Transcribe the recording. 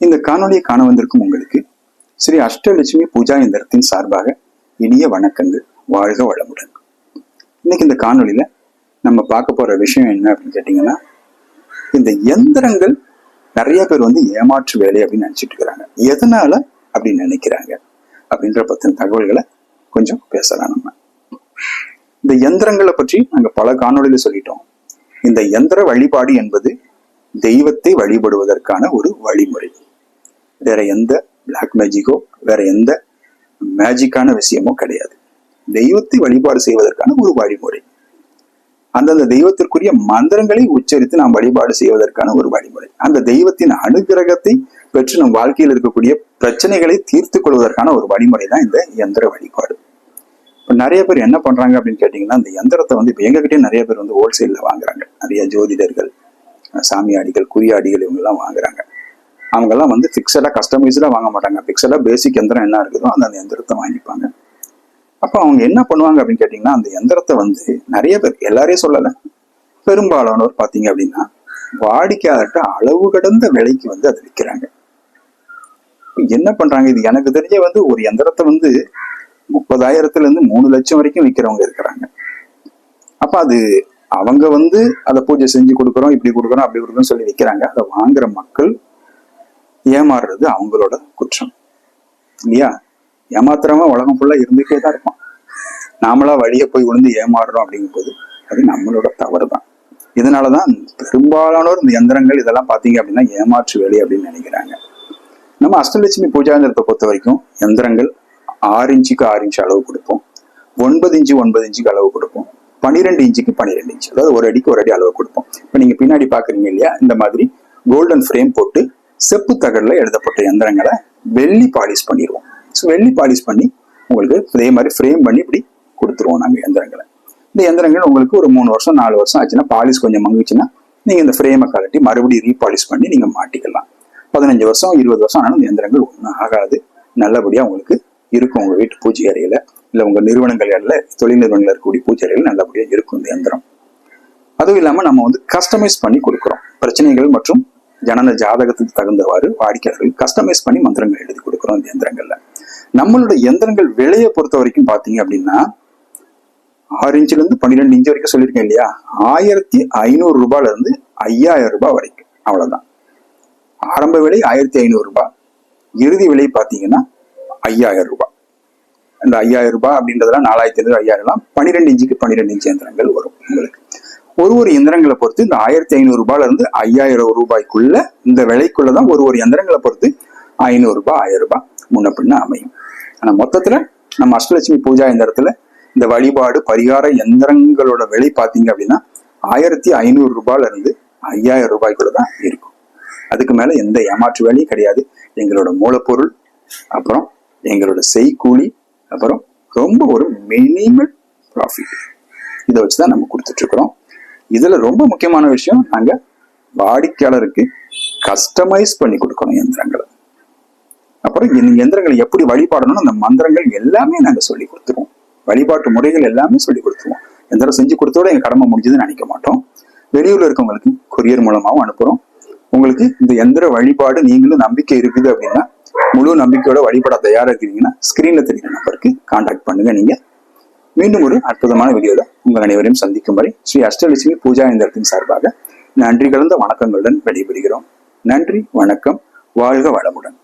இந்த காணொலியை காண வந்திருக்கும் உங்களுக்கு ஸ்ரீ அஷ்டலட்சுமி பூஜா எந்திரத்தின் சார்பாக இனிய வணக்கங்கள். வாழ்க வளமுடன். இன்னைக்கு இந்த காணொலியில நம்ம பார்க்க போற விஷயம் என்ன அப்படின்னு கேட்டீங்கன்னா, இந்த எந்திரங்கள் நிறைய பேர் ஏமாற்று வேலை அப்படின்னு நினைச்சிட்டு இருக்கிறாங்க. எதனால அப்படின்னு நினைக்கிறாங்க அப்படின்ற பத்தின தகவல்களை கொஞ்சம் பேசலாம். நம்ம இந்த எந்திரங்களை பற்றி நாங்க பல காணொலியில சொல்லிட்டோம். இந்த எந்திர வழிபாடு என்பது தெய்வத்தை வழிபடுவதற்கான ஒரு வழிமுறை. வேற எந்த பிளாக் மேஜிக்கோ வேற எந்த மேஜிக்கான விஷயமோ கிடையாது. தெய்வத்தை வழிபாடு செய்வதற்கான ஒரு வழிமுறை. அந்தந்த தெய்வத்திற்குரிய மந்திரங்களை உச்சரித்து நாம் வழிபாடு செய்வதற்கான ஒரு வழிமுறை. அந்த தெய்வத்தின் அனுகிரகத்தை பெற்று நம் வாழ்க்கையில் இருக்கக்கூடிய பிரச்சனைகளை தீர்த்து கொள்வதற்கான ஒரு வழிமுறை தான் இந்த எந்திர வழிபாடு. இப்போ நிறைய பேர் என்ன பண்றாங்க அப்படின்னு கேட்டீங்கன்னா, இந்த எந்திரத்தை இப்ப எங்ககிட்டே நிறைய பேர் ஹோல்சேல்ல வாங்குறாங்க. நிறைய ஜோதிடர்கள், சாமியாடிகள், குறியாடிகள் இவங்க எல்லாம் வாங்குறாங்க. அவங்க எல்லாம் பிக்சடா கஸ்டமைஸ்டா வாங்க மாட்டாங்க. பிக்சடா பேசிக் எந்திரம் என்ன இருக்குதோ அந்த எந்திரத்தை வாங்கிப்பாங்க. அப்ப அவங்க என்ன பண்ணுவாங்க அப்படின்னு கேட்டீங்கன்னா, அந்த எந்திரத்தை நிறைய பேர், எல்லாரையும் சொல்லல, பெரும்பாலானோர் பாத்தீங்க அப்படின்னா வாடிக்கையாளர்கிட்ட அளவு கடந்த விலைக்கு அதை விற்கிறாங்க. என்ன பண்றாங்க, இது எனக்கு தெரிஞ்ச ஒரு எந்திரத்தை 30,000 இருந்து 3 லட்சம் வரைக்கும் விற்கிறவங்க இருக்கிறாங்க. அப்ப அது அவங்க அதை பூஜை செஞ்சு கொடுக்குறோம், இப்படி கொடுக்குறோம், அப்படி கொடுக்குறோம் சொல்லி விற்கிறாங்க. அதை வாங்குற மக்கள் ஏமாறுறது அவங்களோட குற்றம் இல்லையா? ஏமாத்துறவங்க உலகம் ஃபுல்லா இருந்துட்டே தான் இருப்பான். நாமளா வழிய போய் விழுந்து ஏமாறுறோம் அப்படிங்கும் போது அது நம்மளோட தவறு தான். இதனாலதான் பெரும்பாலானோர் இந்த எந்திரங்கள் இதெல்லாம் பாத்தீங்க அப்படின்னா ஏமாற்று வேலை அப்படின்னு நினைக்கிறாங்க. நம்ம அஷ்டலட்சுமி பூஜாந்திரத்தை பொறுத்த வரைக்கும் எந்திரங்கள் 6 இன்ச்சுக்கு 6 இன்ச்சு அளவு கொடுப்போம், 9 இன்ச்சு 9 இன்ச்சுக்கு அளவு கொடுப்போம், 12 இன்ச்சுக்கு 12 இன்ச்சு, அதாவது ஒரு அடிக்கு ஒரு அடி அளவு கொடுப்போம். இப்ப நீங்க பின்னாடி பாக்குறீங்க இல்லையா, இந்த மாதிரி கோல்டன் ஃப்ரேம் போட்டு செப்பு தகடுல எழுதப்பட்ட எந்திரங்களை வெள்ளி பாலிஷ் பண்ணிடுவோம். வெள்ளி பாலிஷ் பண்ணி உங்களுக்கு இதே மாதிரி ஃப்ரேம் பண்ணி இப்படி கொடுத்துருவோம் நாங்க எந்திரங்களை. இந்த எந்திரங்கள் உங்களுக்கு ஒரு 3 வருஷம் 4 வருஷம் ஆச்சுன்னா, பாலிஷ் கொஞ்சம் மங்குச்சுன்னா நீங்க இந்த ஃப்ரேமை கலட்டி மறுபடியும் ரீபாலிஷ் பண்ணி நீங்க மாட்டிக்கலாம். 15 வருஷம் 20 வருஷம் ஆனாலும் இந்த எந்திரங்கள் ஒன்றும் ஆகாது. நல்லபடியா உங்களுக்கு இருக்கும். உங்க வீட்டு பூஜை அறையில இல்ல உங்க நிறுவனங்கள்ல, தொழில் நிறுவனங்கள் இருக்கக்கூடிய பூஜை அறையில நல்லபடியா இருக்கும் இந்த எந்திரம். அதுவும் இல்லாம நம்ம கஸ்டமைஸ் பண்ணி கொடுக்குறோம். பிரச்சனைகள் மற்றும் ஜனன ஜாதகத்துக்கு தகுந்தவாறு வாடிக்கையாளர்கள் கஸ்டமைஸ் பண்ணி மந்திரங்கள் எழுதி கொடுக்குறோம் இந்த எந்திரங்கள்ல. நம்மளோட எந்திரங்கள் விலையை பொறுத்த வரைக்கும் பாத்தீங்க அப்படின்னா 6 இன்ச்சுல இருந்து 12 இன்ச்சு வரைக்கும் சொல்லியிருக்கேன் இல்லையா, 1500 ரூபாயில இருந்து 5000 ரூபாய் வரைக்கும். அவ்வளவுதான். ஆரம்ப விலை 1500 ரூபாய், இறுதி விலை பாத்தீங்கன்னா 5000 ரூபாய். இந்த 5000 ரூபாய் அப்படின்றதெல்லாம் 4500 5000 12 இன்ச்சுக்கு 12 இன்ச்சு எந்திரங்கள் வரும் உங்களுக்கு. ஒரு எந்திரங்களை பொறுத்து இந்த 1500 ரூபாயில இருந்து 5000 ரூபாய்க்குள்ள இந்த விலைக்குள்ளதான் ஒரு எந்திரங்களை பொறுத்து 500 ரூபாய் 1000 ரூபாய் முன்ன பின்ன அமையும். ஆனா மொத்தத்துல நம்ம அஷ்டலட்சுமி பூஜா எந்திரத்துல இந்த வழிபாடு பரிகார எந்திரங்களோட விலை பாத்தீங்க அப்படின்னா 1500 ரூபாயில இருந்து 5000 ரூபாய்க்குள்ளதான் இருக்கும். அதுக்கு மேல எந்த ஏமாற்று வேலையும் கிடையாது. எங்களோட மூலப்பொருள், அப்புறம் எங்களோட செய்கூலி, அப்புறம் ரொம்ப ஒரு மினிமல் ப்ராஃபிட், இதை வச்சுதான் நம்ம கொடுத்துட்டு இருக்கிறோம். இதுல ரொம்ப முக்கியமான விஷயம், நாங்க வாடிக்கையாளருக்கு கஸ்டமைஸ் பண்ணி கொடுக்கணும் எந்திரங்களை. அப்புறம் இந்த எந்திரங்களை எப்படி வழிபாடணும், அந்த மந்திரங்கள் எல்லாமே நாங்க சொல்லி கொடுத்துருவோம். வழிபாட்டு முறைகள் எல்லாமே சொல்லி கொடுத்துருவோம். எந்திரம் செஞ்சு கொடுத்தோட எங்க கடமை முடிஞ்சதுன்னு நினைக்க மாட்டோம். வெளியூர்ல இருக்கவங்களுக்கு கொரியர் மூலமாவும் அனுப்புறோம். உங்களுக்கு இந்த எந்திர வழிபாடு நீங்களும் நம்பிக்கை இருக்குது அப்படின்னா, முழு நம்பிக்கையோட வழிபட தயாரா இருக்கிறீங்கன்னா ஸ்கிரீன்ல தெரியுற நம்பருக்கு கான்டாக்ட் பண்ணுங்க. நீங்க மீண்டும் ஒரு அற்புதமான வீடியோல உங்கள் அனைவரையும் சந்திக்கும் வரை ஸ்ரீ அஷ்டலட்சுமி பூஜா எந்திரத்தின் சார்பாக நன்றி கலந்த வணக்கங்களுடன் வெளிப்படுகிறோம். நன்றி, வணக்கம், வாழ்க வளமுடன்.